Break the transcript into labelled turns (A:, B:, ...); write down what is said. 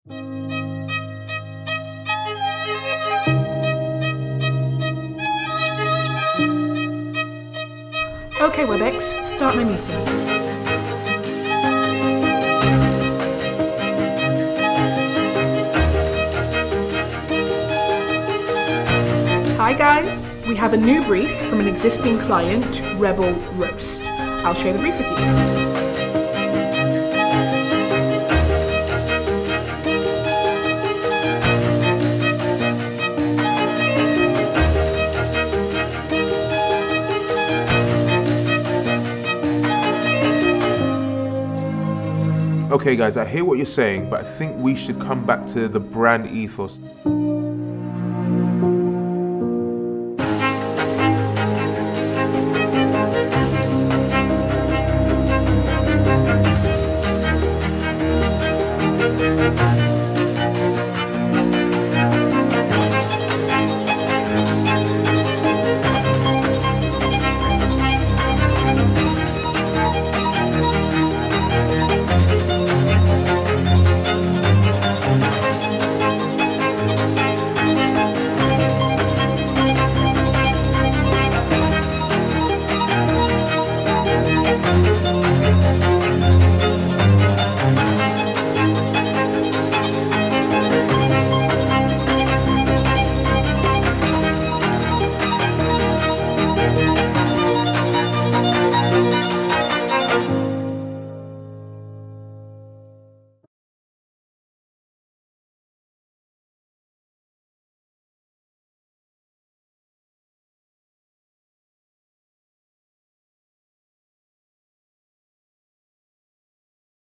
A: Okay Webex, start my meeting. Hi guys, we have a new brief from an existing client, Rebel Roast. I'll share the brief with you.
B: Okay guys, I hear what you're saying, but I think we should come back to the brand ethos.